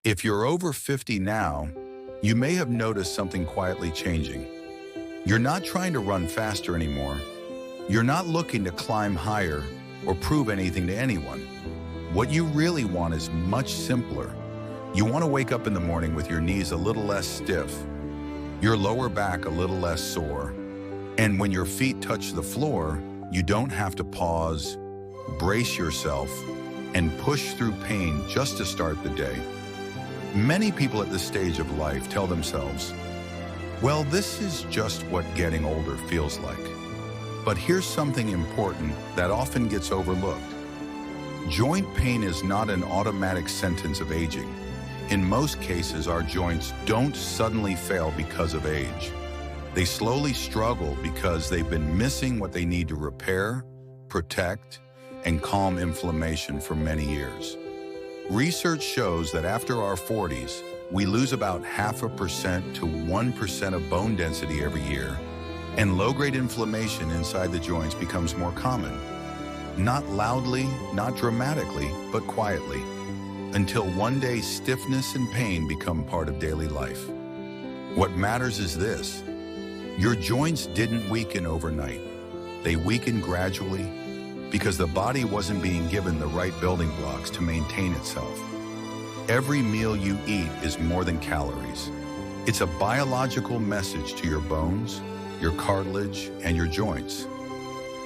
If you're over 50 now, you may have noticed something quietly changing. You're not trying to run faster anymore. You're not looking to climb higher or prove anything to anyone. What you really want is much simpler. You want to wake up in the morning with your knees a little less stiff, your lower back a little less sore, and when your feet touch the floor, you don't have to pause, brace yourself, and push through pain just to start the day. Many people at this stage of life tell themselves, well, this is just what getting older feels like. But here's something important that often gets overlooked. Joint pain is not an automatic sentence of aging. In most cases, our joints don't suddenly fail because of age. They slowly struggle because they've been missing what they need to repair, protect, and calm inflammation for many years. Research shows that after our 40s, we lose about 0.5% to 1% of bone density every year, and low-grade inflammation inside the joints becomes more common. Not loudly, not dramatically, but quietly, until one day stiffness and pain become part of daily life. What matters is this: your joints didn't weaken overnight. They weakened gradually because the body wasn't being given the right building blocks to maintain itself. Every meal you eat is more than calories. It's a biological message to your bones, your cartilage, and your joints.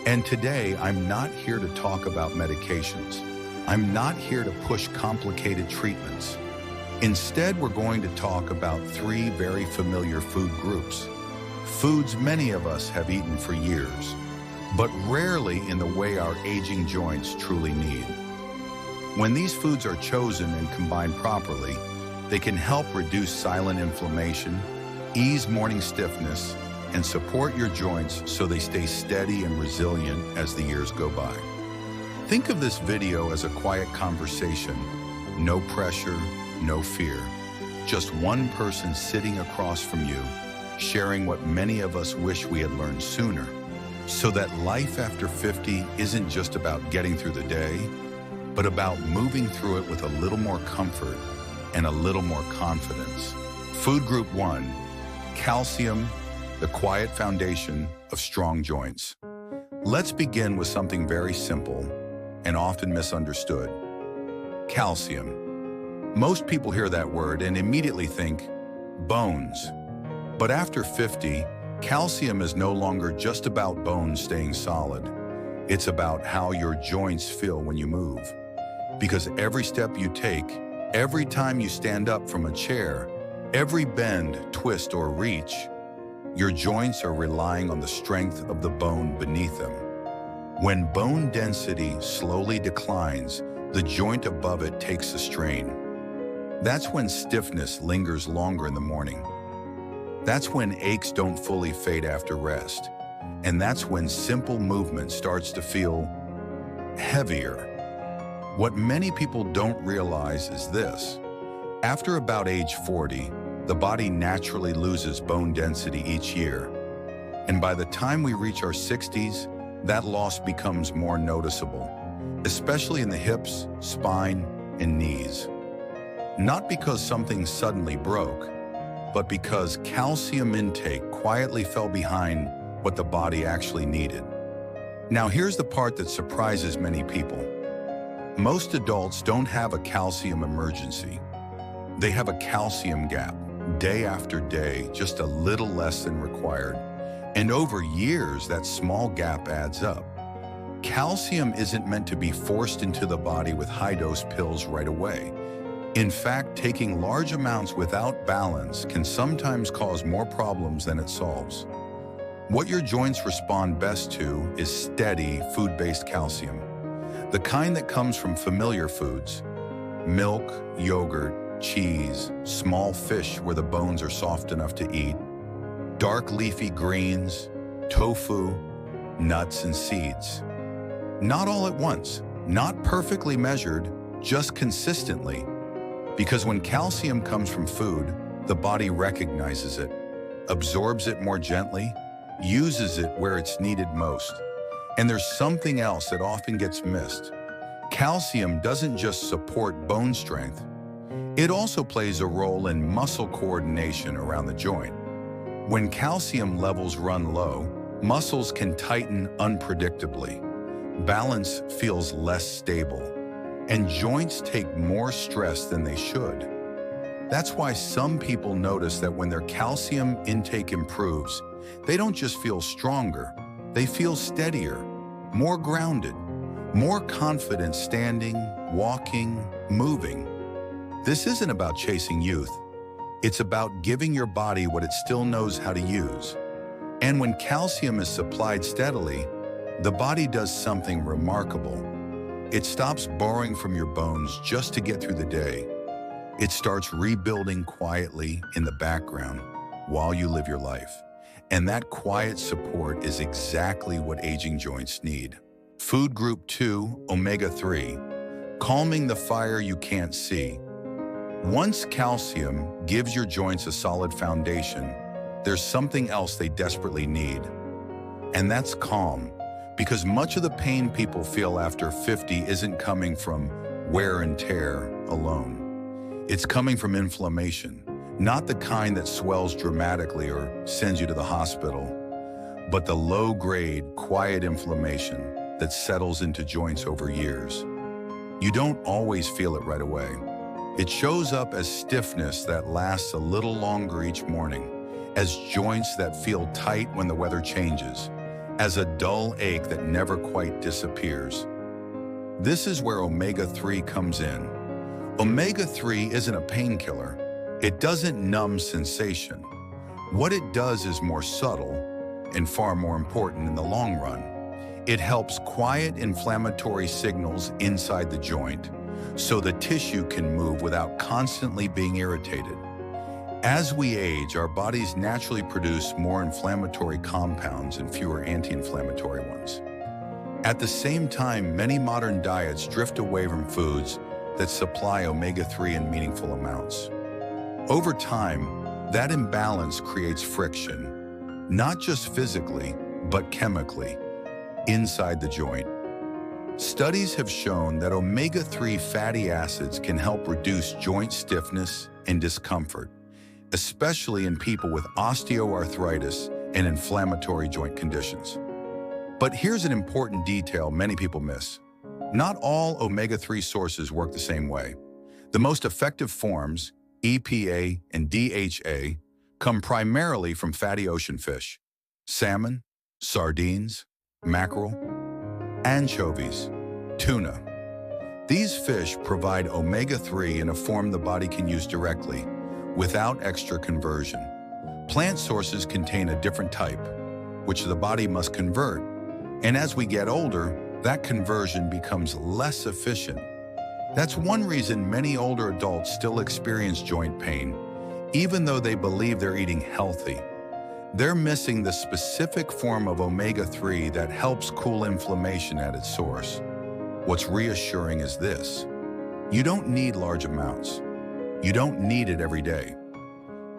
And today, I'm not here to talk about medications. I'm not here to push complicated treatments. Instead, we're going to talk about 3 very familiar food groups. Foods many of us have eaten for years, but rarely in the way our aging joints truly need. When these foods are chosen and combined properly, they can help reduce silent inflammation, ease morning stiffness, and support your joints so they stay steady and resilient as the years go by. Think of this video as a quiet conversation. No pressure, no fear. Just one person sitting across from you, sharing what many of us wish we had learned sooner, so that life after 50 isn't just about getting through the day, but about moving through it with a little more comfort and a little more confidence. Food Group 1, calcium, the quiet foundation of strong joints. Let's begin with something very simple and often misunderstood: calcium. Most people hear that word and immediately think bones. But after 50, calcium is no longer just about bones staying solid. It's about how your joints feel when you move. Because every step you take, every time you stand up from a chair, every bend, twist, or reach, your joints are relying on the strength of the bone beneath them. When bone density slowly declines, the joint above it takes a strain. That's when stiffness lingers longer in the morning. That's when aches don't fully fade after rest. And that's when simple movement starts to feel heavier. What many people don't realize is this: after about age 40, the body naturally loses bone density each year. And by the time we reach our 60s, that loss becomes more noticeable, especially in the hips, spine, and knees. Not because something suddenly broke, but because calcium intake quietly fell behind what the body actually needed. Now here's the part that surprises many people. Most adults don't have a calcium emergency. They have a calcium gap, day after day, just a little less than required. And over years, that small gap adds up. Calcium isn't meant to be forced into the body with high-dose pills right away. In fact, taking large amounts without balance can sometimes cause more problems than it solves. What your joints respond best to is steady, food-based calcium. The kind that comes from familiar foods: milk, yogurt, cheese, small fish where the bones are soft enough to eat, dark leafy greens, tofu, nuts, and seeds. Not all at once, not perfectly measured, just consistently. Because when calcium comes from food, the body recognizes it, absorbs it more gently, uses it where it's needed most. And there's something else that often gets missed. Calcium doesn't just support bone strength. It also plays a role in muscle coordination around the joint. When calcium levels run low, muscles can tighten unpredictably. Balance feels less stable, and joints take more stress than they should. That's why some people notice that when their calcium intake improves, they don't just feel stronger, they feel steadier, more grounded, more confident standing, walking, moving. This isn't about chasing youth. It's about giving your body what it still knows how to use. And when calcium is supplied steadily, the body does something remarkable. It stops borrowing from your bones just to get through the day. It starts rebuilding quietly in the background while you live your life. And that quiet support is exactly what aging joints need. Food group 2, omega-3, calming the fire you can't see. Once calcium gives your joints a solid foundation, there's something else they desperately need. And that's calm, because much of the pain people feel after 50 isn't coming from wear and tear alone. It's coming from inflammation, not the kind that swells dramatically or sends you to the hospital, but the low-grade, quiet inflammation that settles into joints over years. You don't always feel it right away. It shows up as stiffness that lasts a little longer each morning, as joints that feel tight when the weather changes, as a dull ache that never quite disappears. This is where omega-3 comes in. Omega-3 isn't a painkiller. It doesn't numb sensation. What it does is more subtle and far more important in the long run. It helps quiet inflammatory signals inside the joint, so the tissue can move without constantly being irritated. As we age, our bodies naturally produce more inflammatory compounds and fewer anti-inflammatory ones. At the same time, many modern diets drift away from foods that supply omega-3 in meaningful amounts. Over time, that imbalance creates friction, not just physically, but chemically, inside the joint. Studies have shown that omega-3 fatty acids can help reduce joint stiffness and discomfort, especially in people with osteoarthritis and inflammatory joint conditions. But here's an important detail many people miss. Not all omega-3 sources work the same way. The most effective forms, EPA and DHA, come primarily from fatty ocean fish: salmon, sardines, mackerel, anchovies, tuna. These fish provide omega-3 in a form the body can use directly, without extra conversion. Plant sources contain a different type, which the body must convert, and as we get older, that conversion becomes less efficient. That's one reason many older adults still experience joint pain, even though they believe they're eating healthy. They're missing the specific form of omega-3 that helps cool inflammation at its source. What's reassuring is this: you don't need large amounts. You don't need it every day.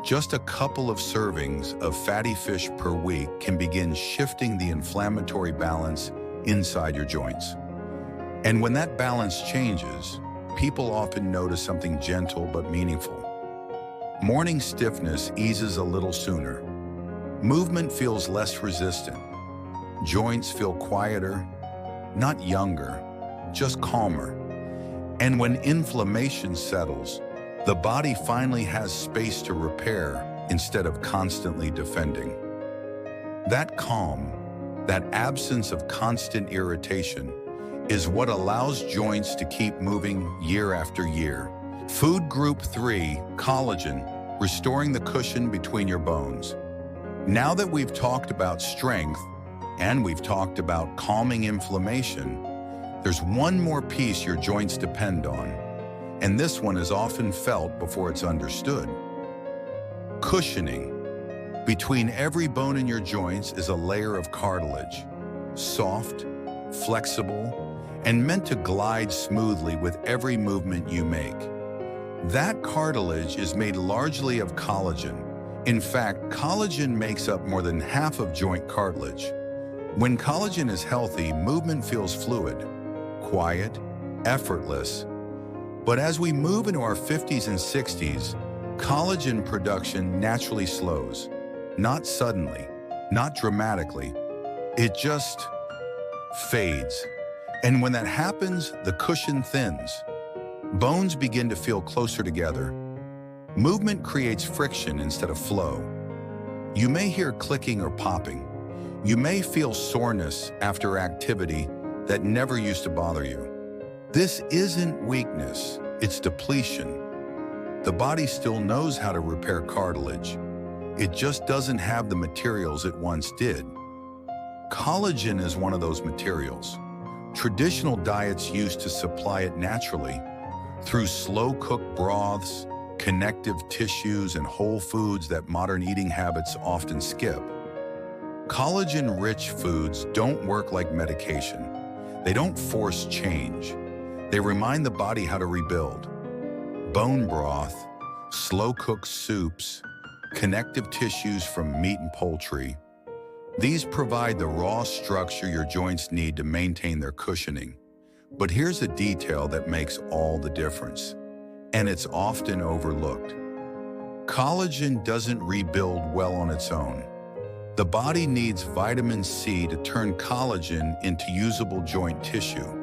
Just a couple of servings of fatty fish per week can begin shifting the inflammatory balance inside your joints. And when that balance changes, people often notice something gentle but meaningful. Morning stiffness eases a little sooner. Movement feels less resistant. Joints feel quieter, not younger, just calmer. And when inflammation settles, the body finally has space to repair instead of constantly defending. That calm, that absence of constant irritation, is what allows joints to keep moving year after year. Food group 3, collagen, restoring the cushion between your bones. Now that we've talked about strength and we've talked about calming inflammation, there's one more piece your joints depend on, and this one is often felt before it's understood. Cushioning. Between every bone in your joints is a layer of cartilage, soft, flexible, and meant to glide smoothly with every movement you make. That cartilage is made largely of collagen. In fact, collagen makes up more than half of joint cartilage. When collagen is healthy, movement feels fluid, quiet, effortless. But as we move into our 50s and 60s, collagen production naturally slows. Not suddenly, not dramatically. It just fades. And when that happens, the cushion thins. Bones begin to feel closer together. Movement creates friction instead of flow. You may hear clicking or popping. You may feel soreness after activity that never used to bother you. This isn't weakness, it's depletion. The body still knows how to repair cartilage. It just doesn't have the materials it once did. Collagen is one of those materials. Traditional diets used to supply it naturally through slow-cooked broths, connective tissues, and whole foods that modern eating habits often skip. Collagen-rich foods don't work like medication. They don't force change. They remind the body how to rebuild. Bone broth, slow-cooked soups, connective tissues from meat and poultry. These provide the raw structure your joints need to maintain their cushioning. But here's a detail that makes all the difference, and it's often overlooked. Collagen doesn't rebuild well on its own. The body needs vitamin C to turn collagen into usable joint tissue.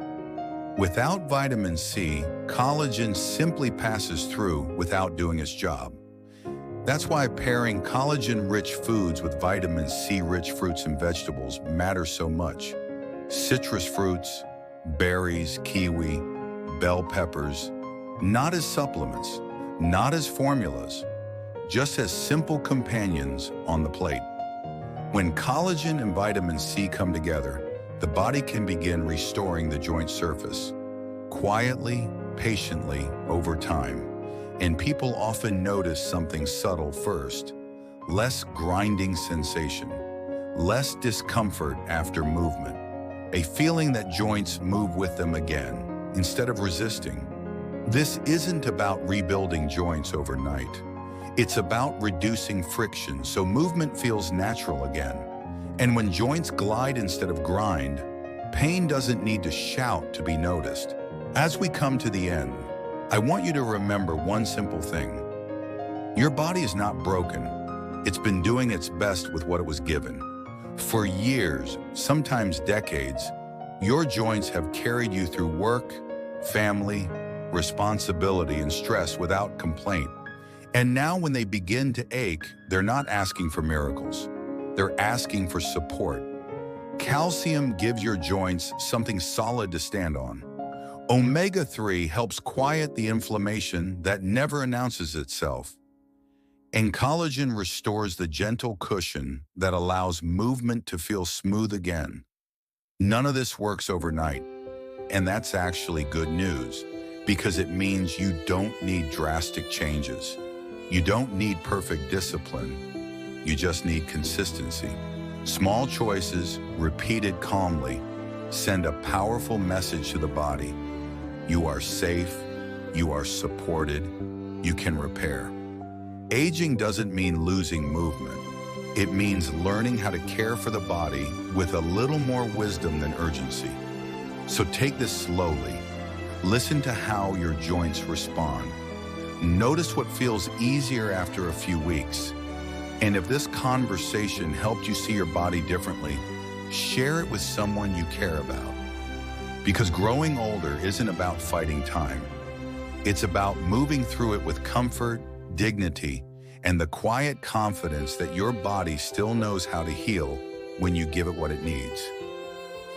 Without vitamin C, collagen simply passes through without doing its job. That's why pairing collagen-rich foods with vitamin C-rich fruits and vegetables matters so much. Citrus fruits, berries, kiwi, bell peppers, not as supplements, not as formulas, just as simple companions on the plate. When collagen and vitamin C come together, the body can begin restoring the joint surface, quietly, patiently, over time. And people often notice something subtle first: less grinding sensation, less discomfort after movement, a feeling that joints move with them again instead of resisting. This isn't about rebuilding joints overnight. It's about reducing friction so movement feels natural again. And when joints glide instead of grind, pain doesn't need to shout to be noticed. As we come to the end, I want you to remember one simple thing. Your body is not broken. It's been doing its best with what it was given. For years, sometimes decades, your joints have carried you through work, family, responsibility, and stress without complaint. And now when they begin to ache, they're not asking for miracles. They're asking for support. Calcium gives your joints something solid to stand on. Omega-3 helps quiet the inflammation that never announces itself. And collagen restores the gentle cushion that allows movement to feel smooth again. None of this works overnight, and that's actually good news, because it means you don't need drastic changes. You don't need perfect discipline. You just need consistency. Small choices, repeated calmly, send a powerful message to the body. You are safe, you are supported, you can repair. Aging doesn't mean losing movement. It means learning how to care for the body with a little more wisdom than urgency. So take this slowly. Listen to how your joints respond. Notice what feels easier after a few weeks. And if this conversation helped you see your body differently, share it with someone you care about. Because growing older isn't about fighting time. It's about moving through it with comfort, dignity, and the quiet confidence that your body still knows how to heal when you give it what it needs.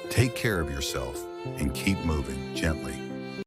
Take care of yourself and keep moving gently.